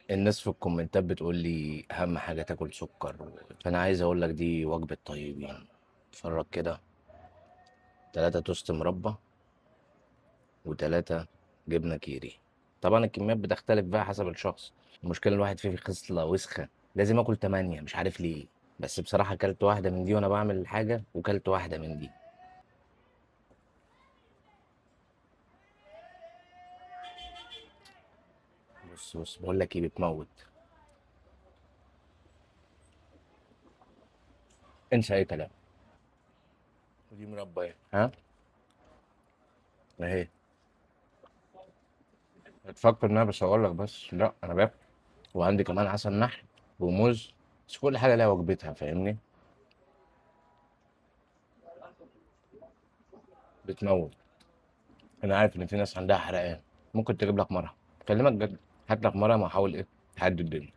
الناس في الكومنتات بتقول لي اهم حاجه تاكل سكر، فانا عايز اقول لك دي وجبه طيبين. اتفرج كده: 3 توست مربى و3 جبنه كيري. طبعا الكميات بتختلف بقى حسب الشخص. المشكله الواحد فيه في خصله وسخه، لازم اكل 8 مش عارف ليه. بس بصراحه اكلت واحده من دي وانا بعمل الحاجه، وكلت واحده من دي. بص بص، بقول لك ايه بتموت. انسى اي كلام. ودي مربى ايه ها؟ اهي. تفكر ان انا بصور لك بس؟ لا، انا باكل. وعندي كمان عسل نحل وموز. بس كل حاجه ليها وجبتها، فاهمني؟ بتموت. انا عارف ان في ناس عندها حرقان، ممكن تجيب لك مرهم. كلمك جد، هات لك مرهم وحاول ايه تهدي الدنيا.